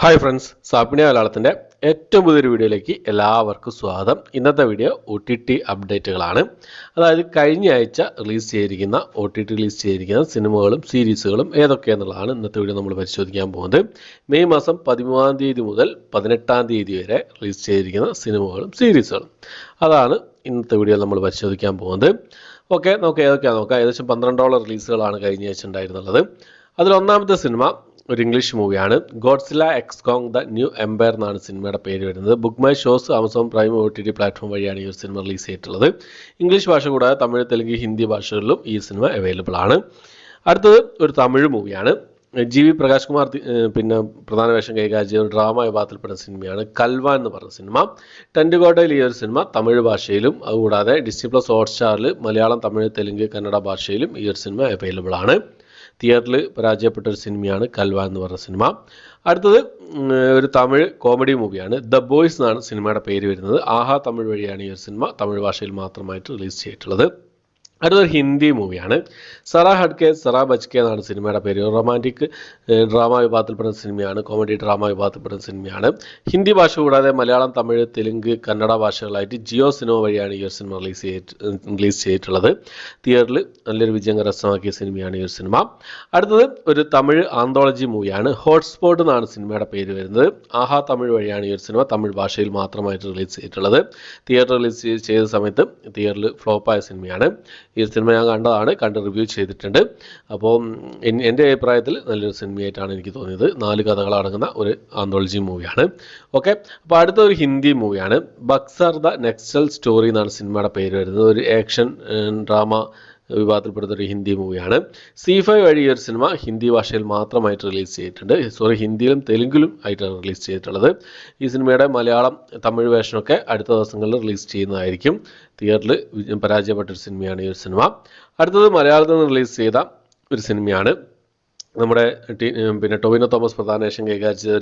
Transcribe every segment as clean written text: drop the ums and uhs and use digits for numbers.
Hi friends, Sappinia മലയാളത്തിൻ്റെ ഏറ്റവും പുതിയൊരു വീഡിയോയിലേക്ക് എല്ലാവർക്കും സ്വാഗതം. ഇന്നത്തെ വീഡിയോ OTT അപ്ഡേറ്റുകളാണ്. അതായത് കഴിഞ്ഞ ആഴ്ച റിലീസ് ചെയ്തിരിക്കുന്ന സിനിമകളും സീരീസുകളും ഏതൊക്കെയെന്നുള്ളതാണ് ഇന്നത്തെ വീഡിയോ നമ്മൾ പരിശോധിക്കാൻ പോകുന്നത്. മെയ് മാസം 13-ാം തീയതി മുതൽ 18-ാം തീയതി വരെ റിലീസ് ചെയ്തിരിക്കുന്ന സിനിമകളും സീരീസുകളും അതാണ് ഇന്നത്തെ വീഡിയോയിൽ നമ്മൾ പരിശോധിക്കാൻ പോകുന്നത്. ഓക്കെ, നമുക്ക് ഏതൊക്കെയാണെന്ന് നോക്കാം. ഏകദേശം 12 റിലീസുകളാണ് കഴിഞ്ഞ ആഴ്ച ഉണ്ടായിരുന്നുള്ളത്. അതിലൊന്നാമത്തെ സിനിമ ഒരു ഇംഗ്ലീഷ് മൂവിയാണ്. Godzilla x Kong the New Empire എന്നാണ് സിനിമയുടെ പേര് വരുന്നത്. Book My Shows, Amazon Prime, OTT platform വഴിയാണ് ഈ ഒരു സിനിമ റിലീസ് ചെയ്തിട്ടുള്ളത്. ഇംഗ്ലീഷ് ഭാഷ കൂടാതെ തമിഴ്, തെലുങ്ക്, ഹിന്ദി ഭാഷകളിലും ഈ സിനിമ അവൈലബിൾ ആണ്. അടുത്തത് ഒരു തമിഴ് മൂവിയാണ്. GV പ്രകാശ് കുമാർ പിന്നെ പ്രധാന വേഷം കൈകാര്യം ചെയ്ത ഡ്രാമ വിഭാഗത്തിൽപ്പെടുന്ന സിനിമയാണ് കൽവാൻ എന്ന് പറഞ്ഞ സിനിമ. ടെൻറ്റുകോട്ടയിൽ ഈ ഒരു സിനിമ തമിഴ് ഭാഷയിലും അതുകൂടാതെ Disney+ ഹോട്ട്സ്റ്റാറിൽ മലയാളം, തമിഴ്, തെലുങ്ക്, കന്നഡ ഭാഷയിലും ഈ ഒരു സിനിമ അവൈലബിൾ ആണ്. തിയേറ്ററിൽ പരാജയപ്പെട്ട ഒരു സിനിമയാണ് കൽവാൻ എന്ന് പറഞ്ഞ സിനിമ. അടുത്തത് ഒരു തമിഴ് കോമഡി മൂവിയാണ്. ദ ബോയ്സ് എന്നാണ് സിനിമയുടെ പേര് വരുന്നത്. ആഹാ തമിഴ് വഴിയാണ് ഈ ഒരു സിനിമ തമിഴ് ഭാഷയിൽ മാത്രമായിട്ട് റിലീസ് ചെയ്തിട്ടുള്ളത്. അടുത്തൊരു ഹിന്ദി മൂവിയാണ്. സറാ ഹഡ്കെ സറാ ബച്കെ എന്നാണ് സിനിമയുടെ പേര്. റൊമാൻറ്റിക് ഡ്രാമ വിഭാഗത്തിൽപ്പെടുന്ന സിനിമയാണ്. കോമഡി ഡ്രാമ വിഭാഗത്തിൽപ്പെടുന്ന സിനിമയാണ്. ഹിന്ദി ഭാഷ കൂടാതെ മലയാളം, തമിഴ്, തെലുങ്ക്, കന്നഡ ഭാഷകളായിട്ട് ജിയോ സിനിമ വഴിയാണ് ഈ ഒരു സിനിമ റിലീസ് ചെയ്തിട്ടുള്ളത്. തിയേറ്ററിൽ നല്ലൊരു വിജയം കരസ്ഥമാക്കിയ സിനിമയാണ് ഈ ഒരു സിനിമ. അടുത്തത് ഒരു തമിഴ് ആന്തോളജി മൂവിയാണ്. ഹോട്ട്സ്പോട്ട് എന്നാണ് സിനിമയുടെ പേര് വരുന്നത്. ആഹാ തമിഴ് വഴിയാണ് ഈ ഒരു സിനിമ തമിഴ് ഭാഷയിൽ മാത്രമായിട്ട് റിലീസ് ചെയ്തിട്ടുള്ളത്. തിയേറ്റർ റിലീസ് ചെയ്ത സമയത്ത് തിയേറ്ററിൽ ഫ്ലോപ്പായ സിനിമയാണ്. ഈ സിനിമ ഞാൻ കണ്ട് റിവ്യൂ ചെയ്തിട്ടുണ്ട്. അപ്പോൾ എൻ്റെ അഭിപ്രായത്തിൽ നല്ലൊരു സിനിമയായിട്ടാണ് എനിക്ക് തോന്നിയത്. 4 കഥകൾ അടങ്ങുന്ന ഒരു ആന്തോളജി മൂവിയാണ്. ഓക്കെ, അപ്പോൾ അടുത്ത ഒരു ഹിന്ദി മൂവിയാണ്. ബക്സർ ദ നെക്സ്റ്റൽ സ്റ്റോറി എന്നാണ് സിനിമയുടെ പേര് വരുന്നത്. ഒരു ആക്ഷൻ ഡ്രാമ വിഭാഗത്തിൽപ്പെടുന്ന ഒരു ഹിന്ദി മൂവിയാണ്. C5 വഴി ഈ ഒരു സിനിമ ഹിന്ദി ഭാഷയിൽ മാത്രമായിട്ട് റിലീസ് ചെയ്തിട്ടുണ്ട്. ഹിന്ദിയിലും തെലുങ്കിലും ആയിട്ടാണ് റിലീസ് ചെയ്തിട്ടുള്ളത്. ഈ സിനിമയുടെ മലയാളം, തമിഴ് വേഷനൊക്കെ അടുത്ത ദിവസങ്ങളിൽ റിലീസ് ചെയ്യുന്നതായിരിക്കും. തിയേറ്ററിൽ പരാജയപ്പെട്ടൊരു സിനിമയാണ് ഈ ഒരു സിനിമ. അടുത്തത് മലയാളത്തിൽ നിന്ന് റിലീസ് ചെയ്ത ഒരു സിനിമയാണ്. നമ്മുടെ പിന്നെ ടൊവിനോ തോമസ് പ്രധാന വേഷം കൈകാര്യം ചെയ്ത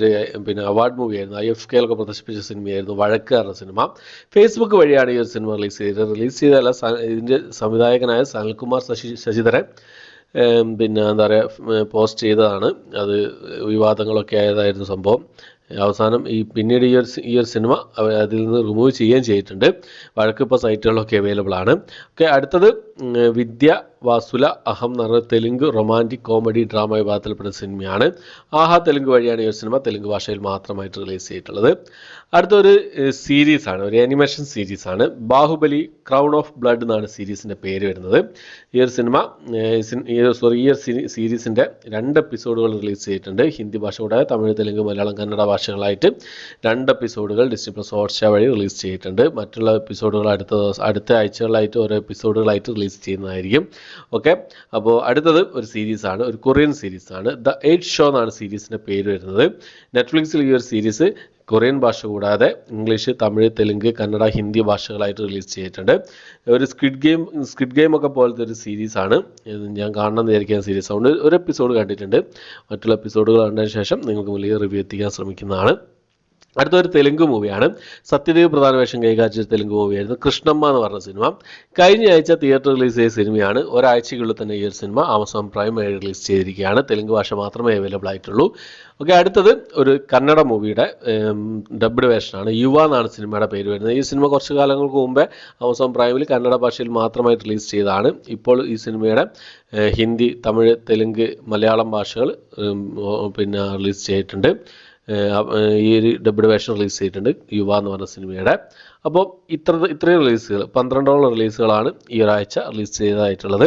ഒരു അവാർഡ് മൂവിയായിരുന്നു. IFK പ്രദർശിപ്പിച്ച സിനിമയായിരുന്നു വഴക്ക് എന്ന സിനിമ. ഫേസ്ബുക്ക് വഴിയാണ് ഈ ഒരു സിനിമ റിലീസ് ചെയ്തതല്ല. ഇതിൻ്റെ സംവിധായകനായ സനൽകുമാർ ശശിധരൻ എന്താ പറയുക പോസ്റ്റ് ചെയ്തതാണ്. അത് വിവാദങ്ങളൊക്കെ ആയതായിരുന്നു സംഭവം. അവസാനം പിന്നീട് ഈ ഒരു സിനിമ അതിൽ നിന്ന് റിമൂവ് ചെയ്യുകയും ചെയ്തിട്ടുണ്ട്. വഴക്ക് ഇപ്പോൾ സൈറ്റുകളിലൊക്കെ അവൈലബിൾ ആണ്. ഓക്കെ, അടുത്തത് വിദ്യ വാസുല അഹം എന്ന് പറഞ്ഞ തെലുങ്ക് റൊമാൻറ്റിക് കോമഡി ഡ്രാമ വിഭാഗത്തിൽപ്പെടുന്ന സിനിമയാണ്. ആഹാ തെലുങ്ക് വഴിയാണ് ഈ ഒരു സിനിമ തെലുങ്ക് ഭാഷയിൽ മാത്രമായിട്ട് റിലീസ് ചെയ്തിട്ടുള്ളത്. അടുത്തൊരു സീരീസാണ്, ഒരു ആനിമേഷൻ സീരീസാണ്. ബാഹുബലി ക്രൗൺ ഓഫ് ബ്ലഡ് എന്നാണ് സീരീസിൻ്റെ പേര് വരുന്നത്. ഈ ഒരു സിനിമ സീരീസിൻ്റെ 2 എപ്പിസോഡുകൾ റിലീസ് ചെയ്തിട്ടുണ്ട്. ഹിന്ദി ഭാഷ കൂടാതെ തമിഴ്, തെലുങ്ക്, മലയാളം, കന്നഡ ഭാഷകളായിട്ട് 2 എപ്പിസോഡുകൾ Disney+ ഹോട്ട്സ്റ്റാർ വഴി റിലീസ് ചെയ്തിട്ടുണ്ട്. മറ്റുള്ള എപ്പിസോഡുകൾ അടുത്ത ആഴ്ചകളായിട്ട് ഓരോ എപ്പിസോഡുകളായിട്ട് റിലീസ് ചെയ്യുന്നതായിരിക്കും. ഓക്കെ, അപ്പോൾ അടുത്തത് ഒരു സീരീസാണ്, ഒരു കൊറിയൻ സീരീസാണ്. ദ 8 ഷോ എന്നാണ് സീരീസിൻ്റെ പേര് വരുന്നത്. നെറ്റ്ഫ്ലിക്സിൽ ഈ ഒരു സീരീസ് കൊറിയൻ ഭാഷ കൂടാതെ ഇംഗ്ലീഷ്, തമിഴ്, തെലുങ്ക്, കന്നഡ, ഹിന്ദി ഭാഷകളായിട്ട് റിലീസ് ചെയ്തിട്ടുണ്ട്. ഒരു സ്ക്വിഡ് ഗെയിം ഒക്കെ പോലത്തെ ഒരു സീരീസാണ്. ഞാൻ കാണണമെന്ന് വിചാരിക്കുന്ന സീരീസ് ആണ്. ഒരു എപ്പിസോഡ് കണ്ടിട്ടുണ്ട്. മറ്റുള്ള എപ്പിസോഡുകൾ കണ്ടതിന് ശേഷം നിങ്ങൾക്ക് വലിയ റിവ്യൂ എത്തിക്കാൻ ശ്രമിക്കുന്നതാണ്. അടുത്തൊരു തെലുങ്ക് മൂവിയാണ്. സത്യദേവ് പ്രധാന വേഷം കൈകാര്യം ചെയ്ത തെലുങ്ക് മൂവിയായിരുന്നു കൃഷ്ണമ്മ എന്ന് പറഞ്ഞ സിനിമ. കഴിഞ്ഞ ആഴ്ച തിയേറ്റർ റിലീസ് ചെയ്ത സിനിമയാണ്. ഒരാഴ്ചയ്ക്കുള്ളിൽ തന്നെ ഈ ഒരു സിനിമ ആമസോൺ പ്രൈം വഴി റിലീസ് ചെയ്തിരിക്കുകയാണ്. തെലുങ്ക് ഭാഷ മാത്രമേ അവൈലബിൾ ആയിട്ടുള്ളൂ. ഓക്കെ, അടുത്തത് ഒരു കന്നഡ മൂവിയുടെ ഡബ്ഡ് വേഷനാണ്. യുവ എന്നാണ് സിനിമയുടെ പേര് വരുന്നത്. ഈ സിനിമ കുറച്ച് കാലങ്ങൾക്ക് മുമ്പേ ആമസോൺ പ്രൈമിൽ കന്നഡ ഭാഷയിൽ മാത്രമായിട്ട് റിലീസ് ചെയ്തതാണ്. ഇപ്പോൾ ഈ സിനിമയുടെ ഹിന്ദി, തമിഴ്, തെലുങ്ക്, മലയാളം ഭാഷകൾ റിലീസ് ചെയ്തിട്ടുണ്ട്. ഈ ഒരു ഡബ്ഡ് വേഷൻ റിലീസ് ചെയ്തിട്ടുണ്ട് യുവ എന്ന് പറഞ്ഞ സിനിമയുടെ. അപ്പോൾ ഇത്രയും റിലീസുകൾ 12 റിലീസുകളാണ് ഈ ഒരാഴ്ച റിലീസ് ചെയ്തതായിട്ടുള്ളത്.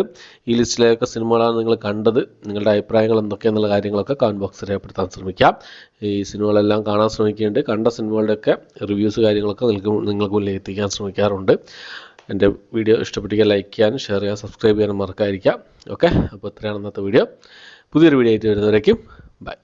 ഈ ലിസ്റ്റിലേക്ക് സിനിമകളാണ് നിങ്ങൾ കണ്ടത്. നിങ്ങളുടെ അഭിപ്രായങ്ങൾ എന്തൊക്കെയെന്നുള്ള കാര്യങ്ങളൊക്കെ കമൻറ്റ് ബോക്സിൽ രേഖപ്പെടുത്താൻ ശ്രമിക്കാം. ഈ സിനിമകളെല്ലാം കാണാൻ ശ്രമിക്കുന്നുണ്ട്. കണ്ട സിനിമകളുടെയൊക്കെ റിവ്യൂസ് കാര്യങ്ങളൊക്കെ നിങ്ങൾക്ക് മുന്നിൽ എത്തിക്കാൻ ശ്രമിക്കാറുണ്ട്. എൻ്റെ വീഡിയോ ഇഷ്ടപ്പെട്ടിരിക്കാൻ ലൈക്ക് ചെയ്യാനും ഷെയർ ചെയ്യാനും സബ്സ്ക്രൈബ് ചെയ്യാനും മറക്കാതിരിക്കാം. ഓക്കെ, അപ്പോൾ ഇത്രയാണ് ഇന്നത്തെ വീഡിയോ. പുതിയൊരു വീഡിയോ ആയിട്ട് വരുന്നവരേക്കും ബൈ.